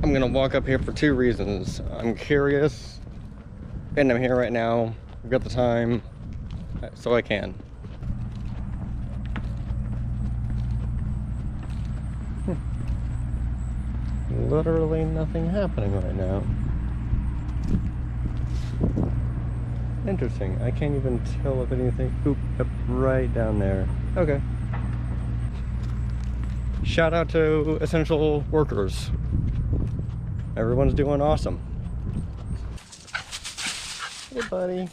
I'm gonna walk up here for two reasons. I'm curious, and I'm here right now. I've got the time, so I can. Literally nothing happening right now. Interesting. I can't even tell if anything. Oop, yep, right down there. Okay. Shout out to essential workers. Everyone's doing awesome. Hey, buddy.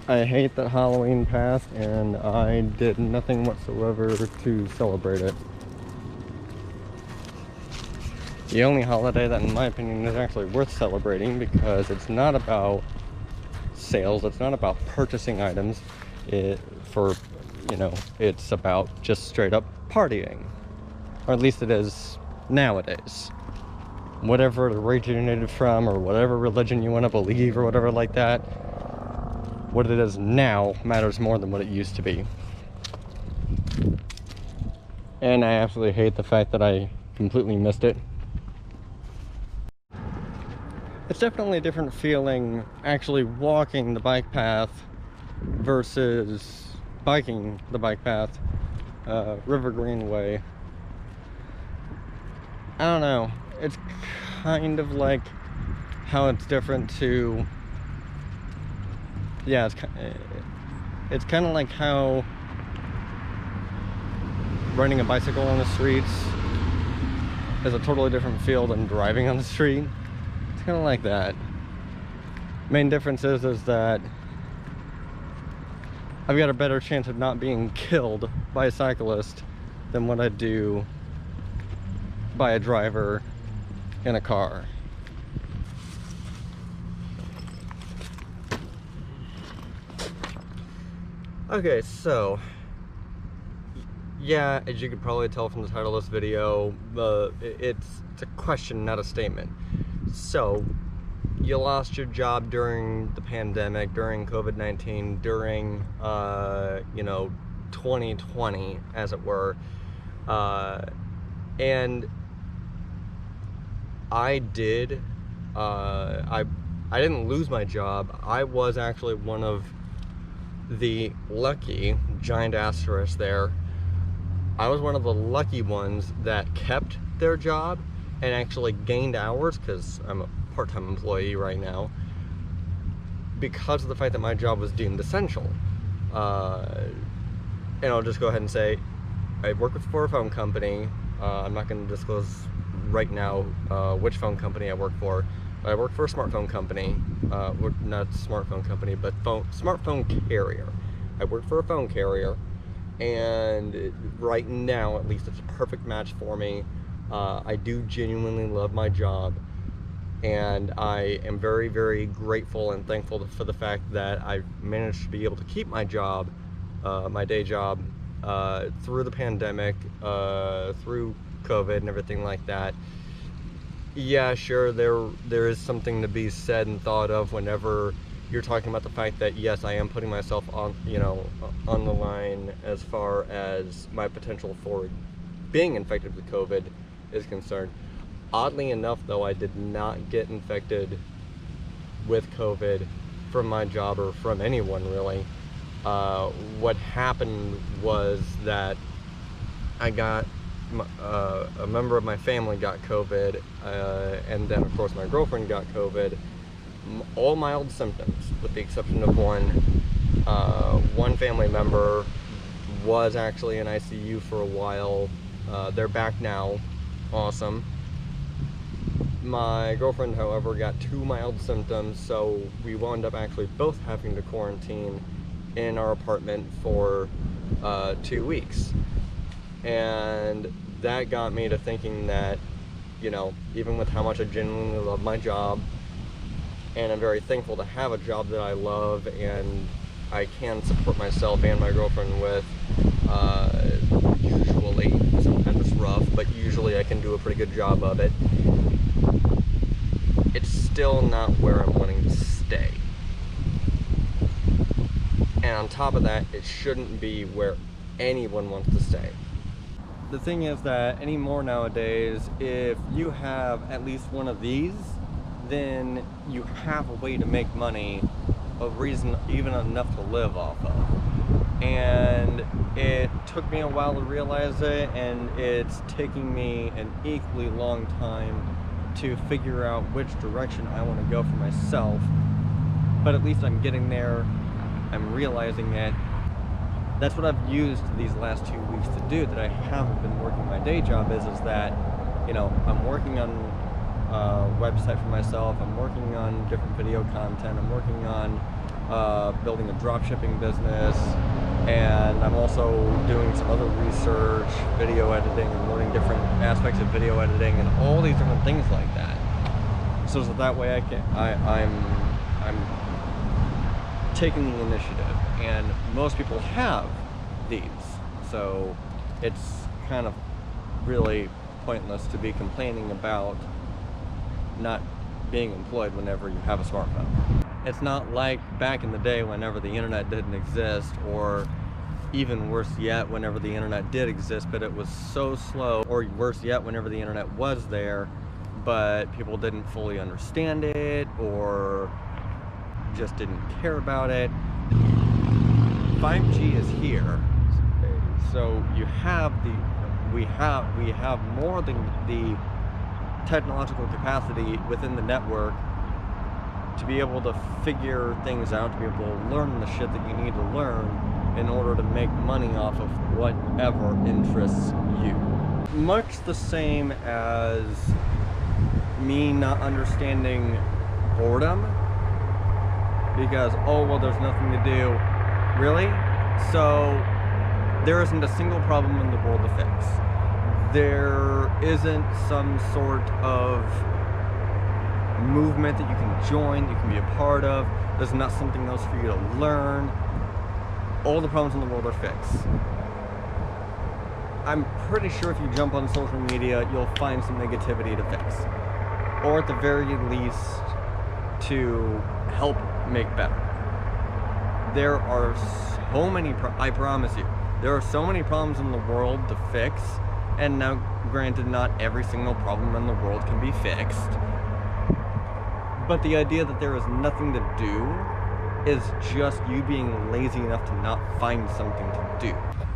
I hate that Halloween passed and I did nothing whatsoever to celebrate it. The only holiday that, in my opinion, is actually worth celebrating because it's not about sales, it's not about purchasing items. It's about just straight up partying. Or at least it is nowadays. Whatever it originated from, or whatever religion you want to believe, or whatever like that, what it is now matters more than what it used to be. And I absolutely hate the fact that I completely missed it. It's definitely a different feeling actually walking the bike path versus biking the bike path, River Greenway. I don't know. It's kind of like how it's different to, yeah, it's kind of like how riding a bicycle on the streets is a totally different feel than driving on the street. It's kind of like that. Main difference is that I've got a better chance of not being killed by a cyclist than what I do by a driver in a car. Okay, so yeah, as you could probably tell from the title of this video, it's a question, not a statement. So, you lost your job during the pandemic, during COVID-19, during 2020, as it were, and I didn't lose my job. I was actually one of the lucky, giant asterisk there, I was one of the lucky ones that kept their job and actually gained hours, because I'm a part-time employee right now, because of the fact that my job was deemed essential. And I'll just go ahead and say, I work for a phone company. I'm not going to disclose right now which phone company I work for. I work for a smartphone company, not smartphone company, but smartphone carrier. I work for a phone carrier, and right now, at least, it's a perfect match for me. I do genuinely love my job, and I am very, very grateful and thankful for the fact that I've managed to be able to keep my job, my day job, through the pandemic, through COVID and everything like that. Yeah, sure, there is something to be said and thought of whenever you're talking about the fact that, yes, I am putting myself on, on the line as far as my potential for being infected with COVID is concerned. Oddly enough, though, I did not get infected with COVID from my job or from anyone, really. What happened was that I got a member of my family got COVID, and then of course my girlfriend got COVID. All mild symptoms, with the exception of one. One family member was actually in ICU for a while. They're back now. Awesome. My girlfriend, however, got 2 mild symptoms, so we wound up actually both having to quarantine in our apartment for 2 weeks. And that got me to thinking that, even with how much I genuinely love my job, and I'm very thankful to have a job that I love and I can support myself and my girlfriend with, usually, sometimes it's rough, but usually I can do a pretty good job of it. It's still not where I'm wanting to stay. And on top of that, it shouldn't be where anyone wants to stay. the thing is that anymore nowadays, if you have at least one of these, then you have a way to make money, a reason, even enough to live off of. And it took me a while to realize it, and it's taking me an equally long time to figure out which direction I want to go for myself. But at least I'm getting there, I'm realizing it. That's what I've used these last 2 weeks to do, that I haven't been working my day job, is that, you know, I'm working on a website for myself, I'm working on different video content, I'm working on building a dropshipping business, and I'm also doing some other research, video editing, and learning different aspects of video editing, and all these different things like that. So that way I'm taking the initiative, and most people have these, so it's kind of really pointless to be complaining about not being employed whenever you have a smartphone. It's not like back in the day whenever the internet didn't exist, or even worse yet, whenever the internet did exist but it was so slow, or worse yet, whenever the internet was there but people didn't fully understand it or just didn't care about it. 5G is here, so we have more than the technological capacity within the network to be able to figure things out, to be able to learn the shit that you need to learn in order to make money off of whatever interests you. Much the same as me not understanding boredom, because, oh, well, there's nothing to do. Really? So there isn't a single problem in the world to fix. There isn't some sort of movement that you can join, you can be a part of. There's not something else for you to learn. All the problems in the world are fixed. I'm pretty sure if you jump on social media, you'll find some negativity to fix, or at the very least to help make better. There are so many, I promise you, there are so many problems in the world to fix, and now granted, not every single problem in the world can be fixed, but the idea that there is nothing to do is just you being lazy enough to not find something to do.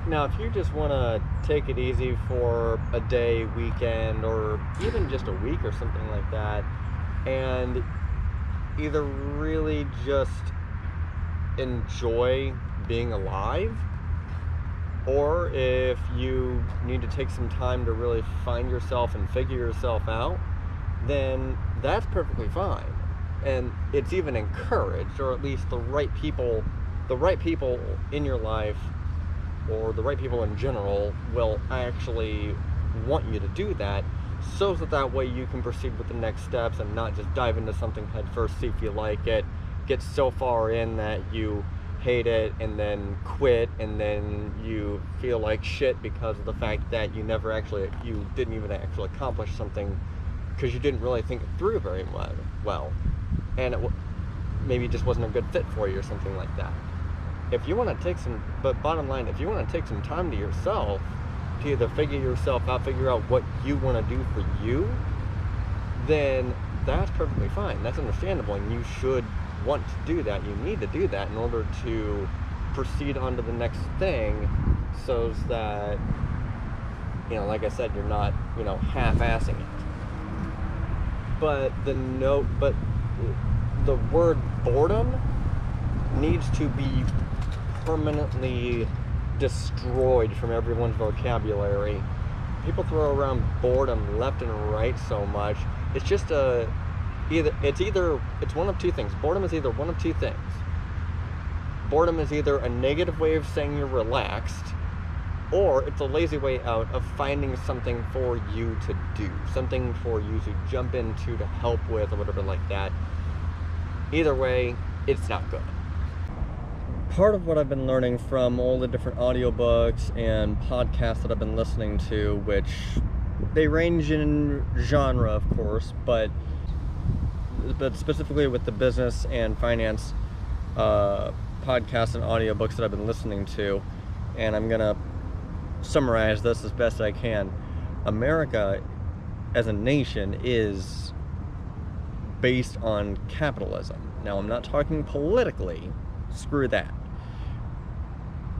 Now, if you just want to take it easy for a day, weekend, or even just a week or something like that, and either really just enjoy being alive, or if you need to take some time to really find yourself and figure yourself out, then that's perfectly fine. And it's even encouraged, or at least the right people in your life, or the right people in general, will actually want you to do that, so that way you can proceed with the next steps and not just dive into something head first, see if you like it, get so far in that you hate it and then quit, and then you feel like shit because of the fact that you didn't even actually accomplish something because you didn't really think it through very well, and it maybe just wasn't a good fit for you or something like that. If you want to but bottom line, if you want to take some time to yourself to either figure out what you want to do for you, then that's perfectly fine. That's understandable, and you should want to do that. You need to do that in order to proceed on to the next thing, so that, you know, like I said, you're not, you know, half-assing it. But the word boredom needs to be permanently destroyed from everyone's vocabulary. People throw around boredom left and right so much. It's just it's one of two things. Boredom is either one of two things. Boredom is either a negative way of saying you're relaxed, or it's a lazy way out of finding something for you to do, something for you to jump into to help with, or whatever like that. Either way, it's not good. Part of what I've been learning from all the different audiobooks and podcasts that I've been listening to, which they range in genre, of course, but specifically with the business and finance podcasts and audiobooks that I've been listening to, and I'm gonna summarize this as best I can. America as a nation is based on capitalism. Now, I'm not talking politically, screw that.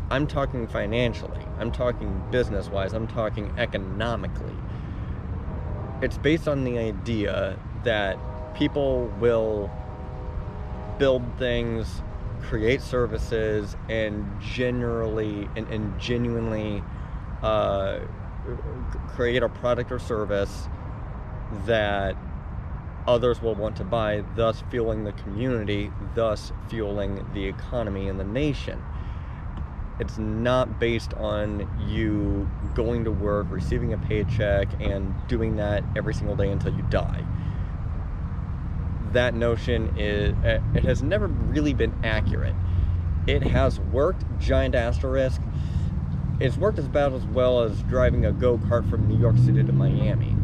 I'm talking financially, I'm talking business-wise, I'm talking economically. It's based on the idea that people will build things, create services, and genuinely create a product or service that others will want to buy, thus fueling the community, thus fueling the economy in the nation. It's not based on you going to work, receiving a paycheck, and doing that every single day until you die. That notion it has never really been accurate. It has worked, giant asterisk. It's worked about as well as driving a go-kart from New York City to Miami.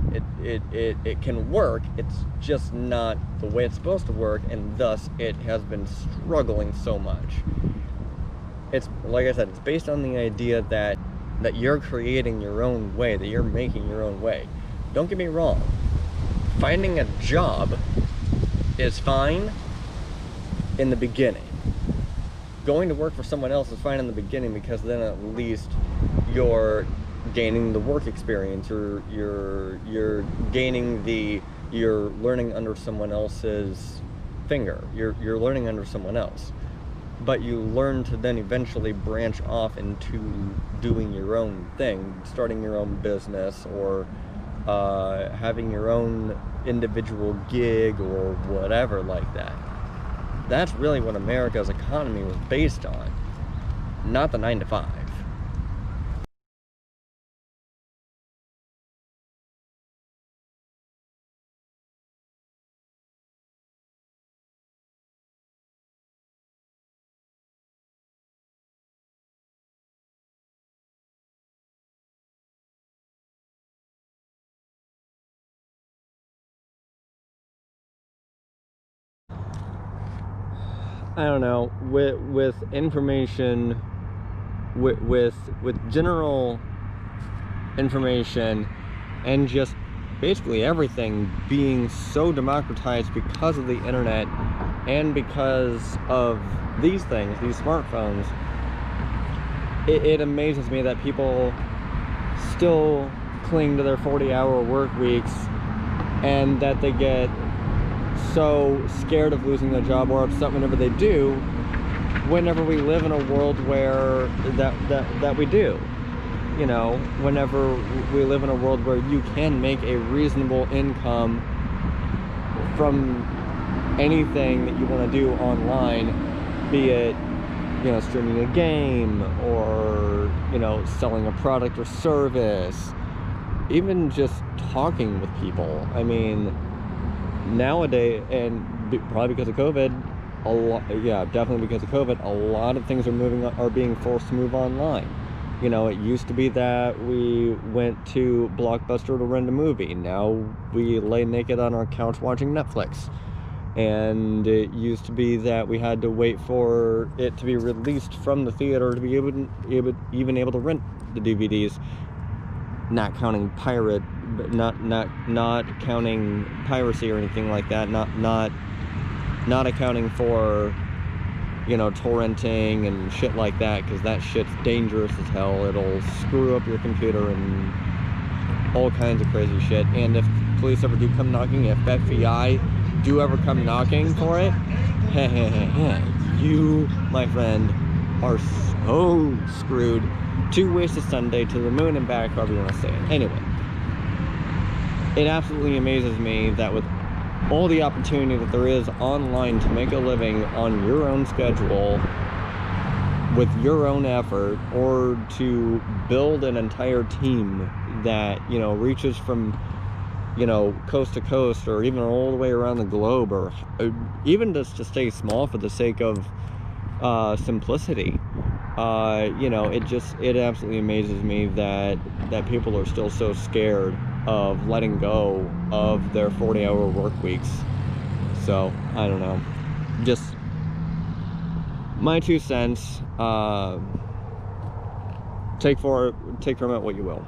It can work, it's just not the way it's supposed to work, and thus it has been struggling so much. It's, like I said, it's based on the idea that you're creating your own way, that you're making your own way. Don't get me wrong, finding a job is fine in the beginning. Going to work for someone else is fine in the beginning, because then at least you're gaining the work experience, or you're gaining you're learning under someone else's finger. You're learning under someone else. But you learn to then eventually branch off into doing your own thing, starting your own business, or having your own individual gig or whatever like that. That's really what America's economy was based on, not the 9 to 5. I don't know, with information, with general information, and just basically everything being so democratized because of the internet and because of these things, these smartphones, it amazes me that people still cling to their 40-hour work weeks, and that they get so scared of losing their job or upset whenever they do, whenever we live in a world where that we do. You know, whenever we live in a world where you can make a reasonable income from anything that you want to do online, be it, you know, streaming a game, or, you know, selling a product or service, even just talking with people. I mean, nowadays, and probably because of COVID, definitely because of COVID, a lot of things are being forced to move online. You know, it used to be that we went to Blockbuster to rent a movie. Now we lay naked on our couch watching Netflix. And it used to be that we had to wait for it to be released from the theater to be even able to rent the DVDs. Not counting not counting piracy or anything like that. Not accounting for, you know, torrenting and shit like that, because that shit's dangerous as hell. It'll screw up your computer and all kinds of crazy shit. And if police ever do come knocking, if FBI do ever come knocking for it, you, my friend, are so screwed. 2 ways to Sunday, to the moon and back, however you want to say it. Anyway, it absolutely amazes me that with all the opportunity that there is online to make a living on your own schedule, with your own effort, or to build an entire team that, you know, reaches from, you know, coast to coast, or even all the way around the globe, or even just to stay small for the sake of simplicity. You know, it absolutely amazes me that people are still so scared of letting go of their 40-hour work weeks. So, I don't know. Just my 2 cents. take from it what you will.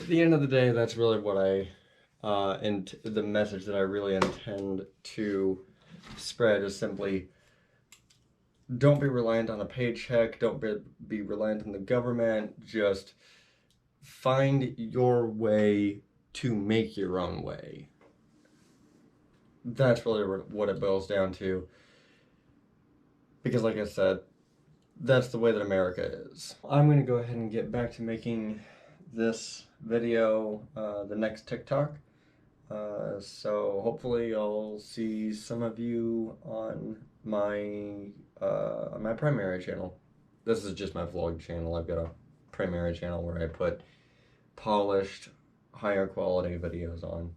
At the end of the day, that's really what and the message that I really intend to spread is simply, don't be reliant on a paycheck, don't be reliant on the government, just find your way to make your own way. That's really what it boils down to. Because like I said, that's the way that America is. I'm going to go ahead and get back to making this video, the next TikTok. So hopefully I'll see some of you on my primary channel. This is just my vlog channel. I've got a primary channel where I put polished, higher quality videos on.